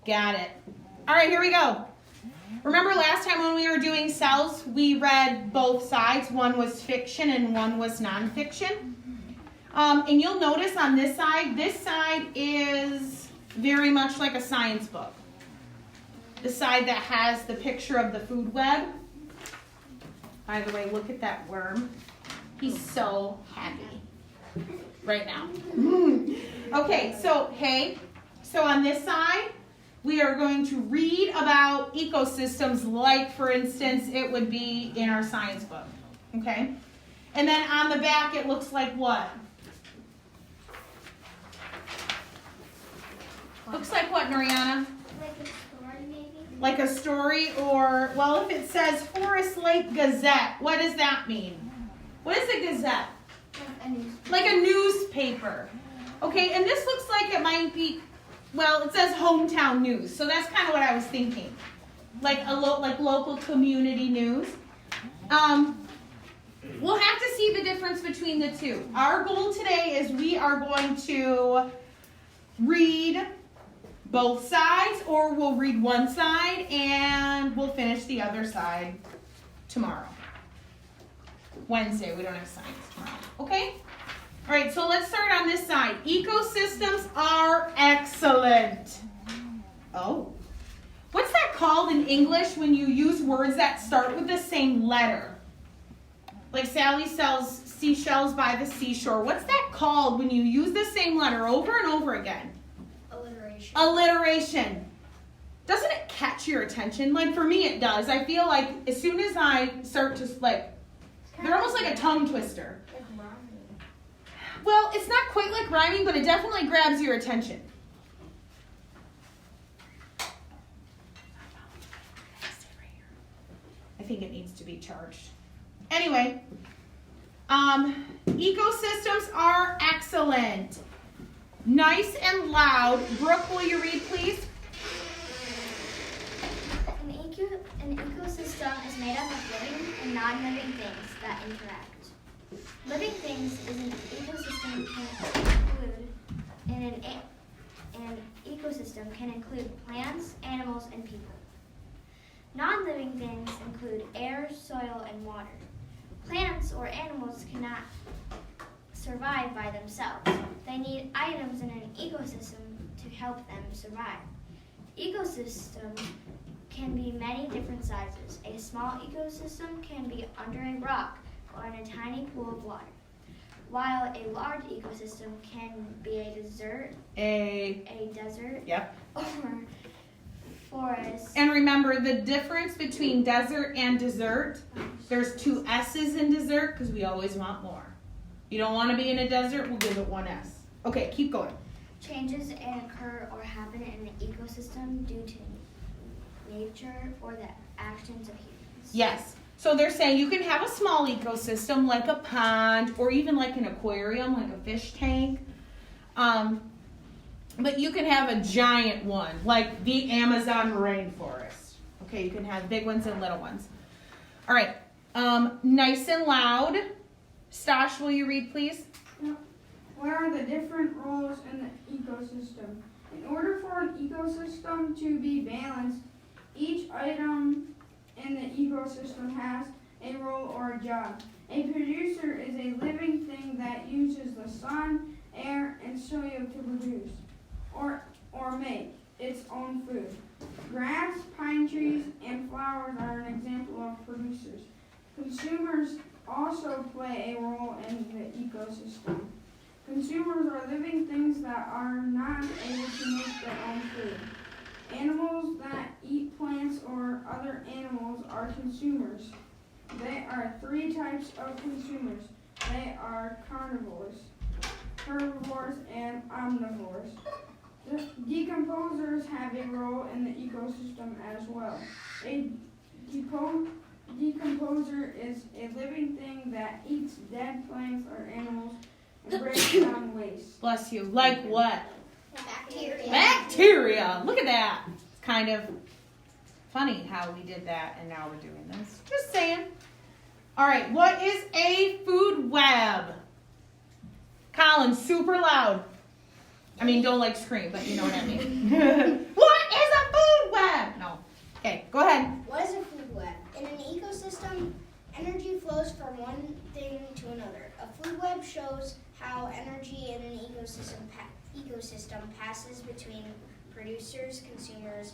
Got it. All right, here we go. Remember last time when we were doing cells, we read both sides. One was fiction and one was nonfiction. And you'll notice on this side is very much like a science book. The side that has the picture of the food web. By the way, look at that worm. He's so happy right now. Okay, so on this side, we are going to read about ecosystems like, for instance, it would be in our science book. Okay? And then on the back, it looks like what? Looks like what, Noriana? Like a story, maybe? Like a story, or, well, if it says Forest Lake Gazette, what does that mean? What is a gazette? Like a newspaper. Okay, and this looks like it might be, well, it says hometown news, so that's kind of what I was thinking. Like local community news. We'll have to see the difference between the two. Our goal today is we are going to read both sides, or we'll read one side and we'll finish the other side tomorrow. Wednesday, we don't have science tomorrow. Okay? All right, so let's start on this side. Ecosystems are excellent. Oh. What's that called in English when you use words that start with the same letter? Like Sally sells seashells by the seashore. What's that called when you use the same letter over and over again? Alliteration. Alliteration. Doesn't it catch your attention? Like for me it does. I feel like as soon as I start to they're almost like a tongue twister. Like rhyming. Well, it's not quite like rhyming, but it definitely grabs your attention. I think it needs to be charged. Anyway, ecosystems are excellent. Nice and loud. Brooke, will you read, please? An ecosystem is made up of living and non-living things that interact. Living things is an ecosystem an ecosystem can include plants, animals, and people. Non-living things include air, soil, and water. Plants or animals cannot survive by themselves. They need items in an ecosystem to help them survive. Ecosystems can be many different sizes. A small ecosystem can be under a rock or in a tiny pool of water, while a large ecosystem can be a desert, Yep. or forest. And remember the difference between desert and dessert. There's 2 S's in dessert because we always want more. You don't want to be in a desert, we'll give it 1 S. Okay, keep going. Changes occur or happen in the ecosystem due to nature or the actions of humans. Yes. So they're saying you can have a small ecosystem like a pond or even like an aquarium, like a fish tank. But you can have a giant one like the Amazon rainforest. Okay, you can have big ones and little ones. All right. Nice and loud. Stosh, will you read, please? What are the different roles in the ecosystem? In order for an ecosystem to be balanced, each item in the ecosystem has a role or a job. A producer is a living thing that uses the sun, air, and soil to produce or make its own food. Grass, pine trees, and flowers are an example of producers. Consumers also play a role in the ecosystem. Consumers are living things that are not able to make their own food. Animals that eat plants or other animals are consumers. There are 3 types of consumers. They are carnivores, herbivores, and omnivores. The decomposers have a role in the ecosystem as well. A decomposer is a living thing that eats dead plants or animals and breaks down waste. Bless you. Like what? Bacteria. Bacteria. Look at that. It's kind of funny how we did that and now we're doing this. Just saying. All right. What is a food web? Colin, super loud. I mean, don't like scream, but you know what I mean. What is a Okay, go ahead. What is a food web? In an ecosystem, energy flows from one thing to another. A food web shows how energy in an ecosystem passes between producers, consumers,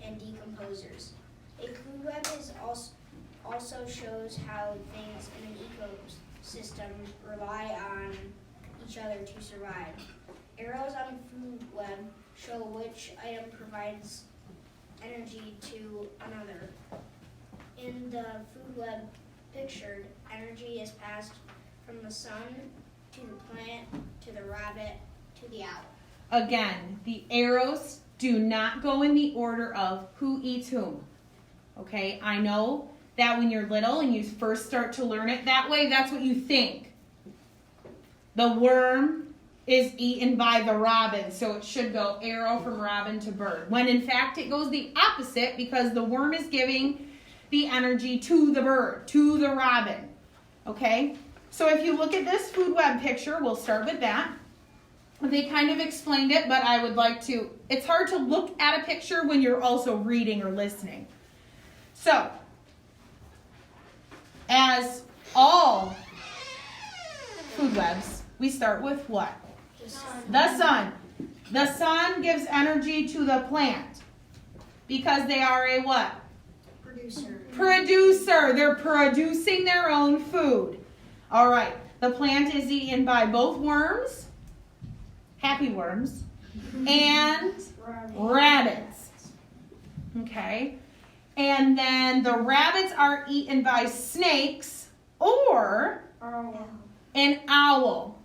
and decomposers. A food web is also shows how things in an ecosystem rely on each other to survive. Arrows on a food web show which item provides energy to another. In the food web pictured, energy is passed from the sun to the plant to the rabbit to the owl. Again, the arrows do not go in the order of who eats whom. Okay, I know that when you're little and you first start to learn it that way, that's what you think. The worm is eaten by the robin, so it should go arrow from robin to bird. When in fact it goes the opposite because the worm is giving the energy to the bird, to the robin. Okay, so if you look at this food web picture, we'll start with that. They kind of explained it, but I would like to, it's hard to look at a picture when you're also reading or listening. So, as all food webs, we start with what? The sun. The sun gives energy to the plant because they are a what? Producer. They're producing their own food. All right. The plant is eaten by both worms, happy worms, and rabbits. Okay. And then the rabbits are eaten by snakes or an owl.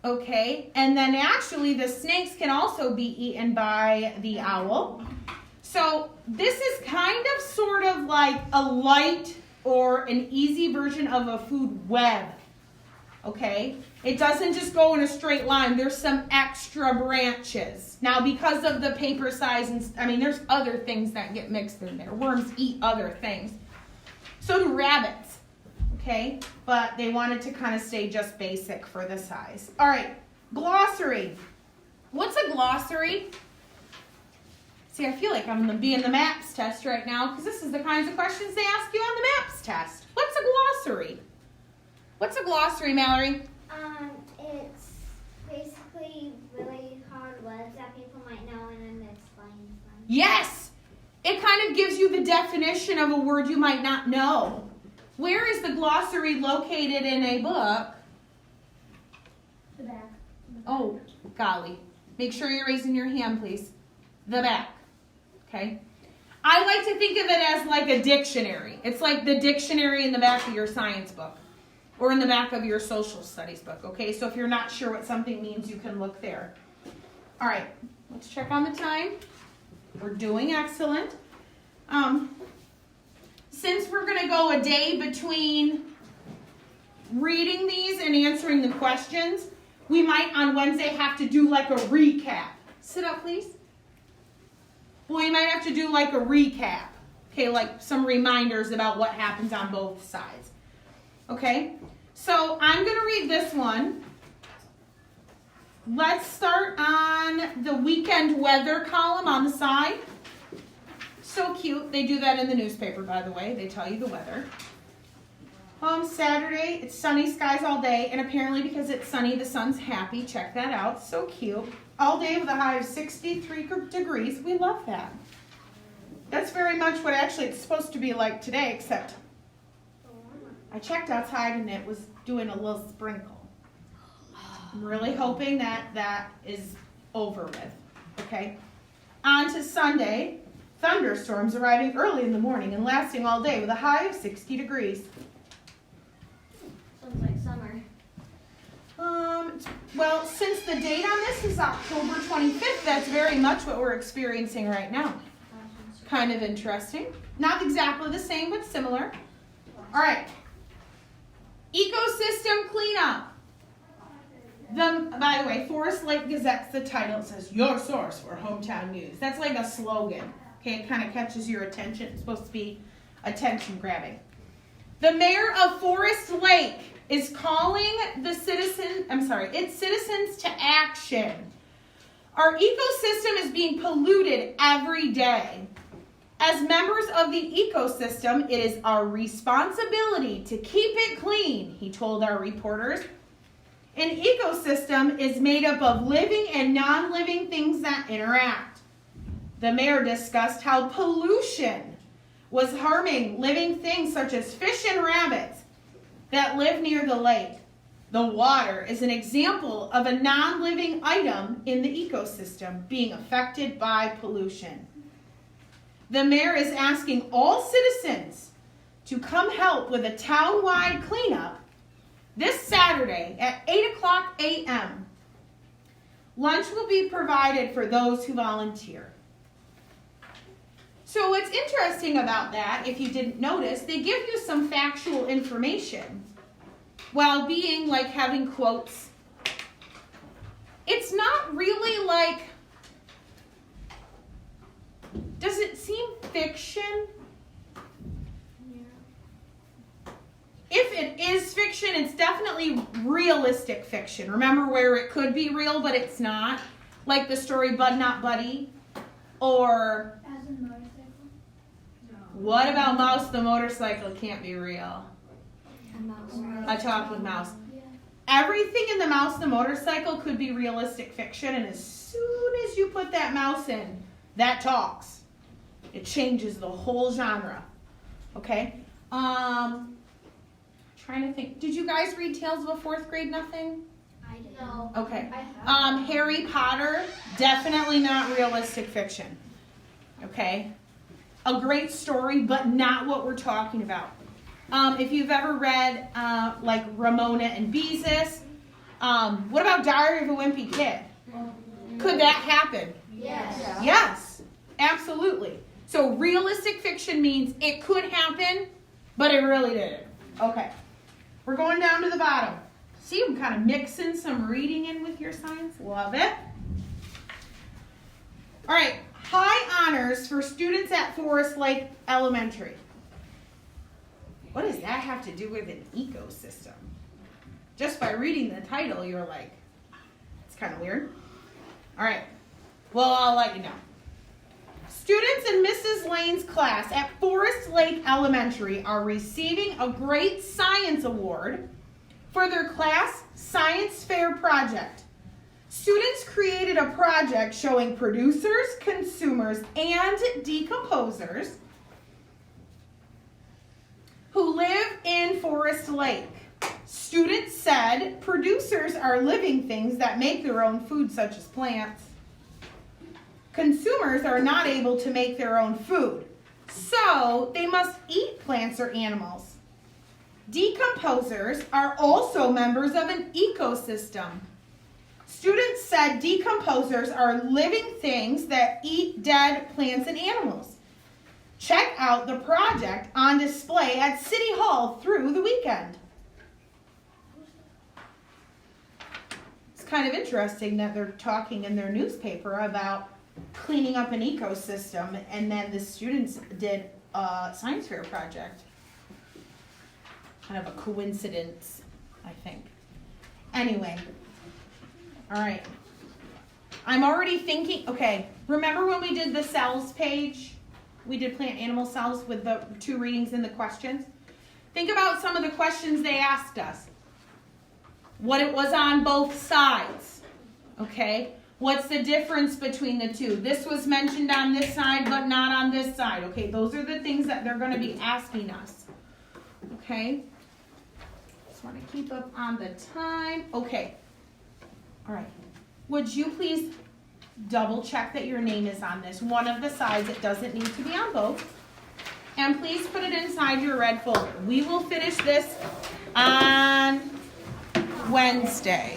Okay. And then actually the snakes can also be eaten by the owl. So this is kind of sort of like a light or an easy version of a food web. Okay? It doesn't just go in a straight line. There's some extra branches. Now, because of the paper size, there's other things that get mixed in there. Worms eat other things. So do rabbits. Okay? But they wanted to kind of stay just basic for the size. All right. Glossary. What's a glossary? See, I feel like I'm going to be in the MAPS test right now because this is the kinds of questions they ask you on the MAPS test. What's a glossary? What's a glossary, Mallory? It's basically really hard words that people might know and then explain them. Yes! It kind of gives you the definition of a word you might not know. Where is the glossary located in a book? The back. Oh, golly. Make sure you're raising your hand, please. The back. Okay? I like to think of it as like a dictionary. It's like the dictionary in the back of your science book or in the back of your social studies book. Okay? So if you're not sure what something means, you can look there. All right. Let's check on the time. We're doing excellent. Since we're going to go a day between reading these and answering the questions, we might on Wednesday have to do like a recap. Sit up, please. Well, you might have to do like a recap. Okay, like some reminders about what happens on both sides. Okay, so I'm going to read this one. Let's start on the weekend weather column on the side. So cute. They do that in the newspaper, by the way. They tell you the weather. Saturday, it's sunny skies all day, and apparently because it's sunny, the sun's happy. Check that out. So cute. All day with a high of 63 degrees. We love that. That's very much what actually it's supposed to be like today, except I checked outside and it was doing a little sprinkle. I'm really hoping that is over with. Okay. On to Sunday. Thunderstorms arriving early in the morning and lasting all day with a high of 60 degrees. Sounds like summer. Well, since the date on this is October 25th, that's very much what we're experiencing right now. Kind of interesting. Not exactly the same, but similar. All right. Ecosystem cleanup. By the way, Forest Lake Gazette's the title. It says, your source for hometown news. That's like a slogan. Okay, it kind of catches your attention. It's supposed to be attention grabbing. The mayor of Forest Lake is calling its citizens to action. Our ecosystem is being polluted every day. As members of the ecosystem, it is our responsibility to keep it clean, he told our reporters. An ecosystem is made up of living and non-living things that interact. The mayor discussed how pollution was harming living things such as fish and rabbits that live near the lake. The water is an example of a non-living item in the ecosystem being affected by pollution. The mayor is asking all citizens to come help with a town-wide cleanup this Saturday at 8:00 a.m. Lunch will be provided for those who volunteer. So what's interesting about that, if you didn't notice, they give you some factual information while being like having quotes. It's not really like, does it seem fiction? If it is fiction, it's definitely realistic fiction. Remember where it could be real, but it's not? Like the story Bud Not Buddy? Or As a motorcycle? what about Mouse the motorcycle? Can't be real. A mouse. I talked with Mouse. Yeah. Everything in the Mouse the motorcycle could be realistic fiction, and as soon as you put that mouse in, that talks. It changes the whole genre. Okay? Trying to think. Did you guys read Tales of a Fourth Grade Nothing? I did. No. Okay. I have. Harry Potter, definitely not realistic fiction. Okay? A great story, but not what we're talking about. If you've ever read like Ramona and Beezus, what about Diary of a Wimpy Kid? Could that happen? Yes. Yes, absolutely. So realistic fiction means it could happen, but it really didn't. Okay. We're going down to the bottom. See, I'm kind of mixing some reading in with your science. Love it. All right. High honors for students at Forest Lake Elementary. What does that have to do with an ecosystem? Just by reading the title, you're like, it's kind of weird. All right. Well, I'll let you know. Students in Mrs. Lane's class at Forest Lake Elementary are receiving a Great Science Award for their class science fair project. Students created a project showing producers, consumers, and decomposers who live in Forest Lake. Students said producers are living things that make their own food, such as plants. Consumers are not able to make their own food, so they must eat plants or animals. Decomposers are also members of an ecosystem. Students said decomposers are living things that eat dead plants and animals. Check out the project on display at City Hall through the weekend. It's kind of interesting that they're talking in their newspaper about cleaning up an ecosystem, and then the students did a science fair project. Kind of a coincidence, I think. Anyway, all right. I'm already thinking, okay, remember when we did the cells page? We did plant animal cells with the 2 readings and the questions. Think about some of the questions they asked us. What it was on both sides, okay? What's the difference between the two? This was mentioned on this side, but not on this side. Okay, those are the things that they're going to be asking us. Okay? Just want to keep up on the time. Okay. All right. Would you please double check that your name is on this? One of the sides. It doesn't need to be on both. And please put it inside your red folder. We will finish this on Wednesday.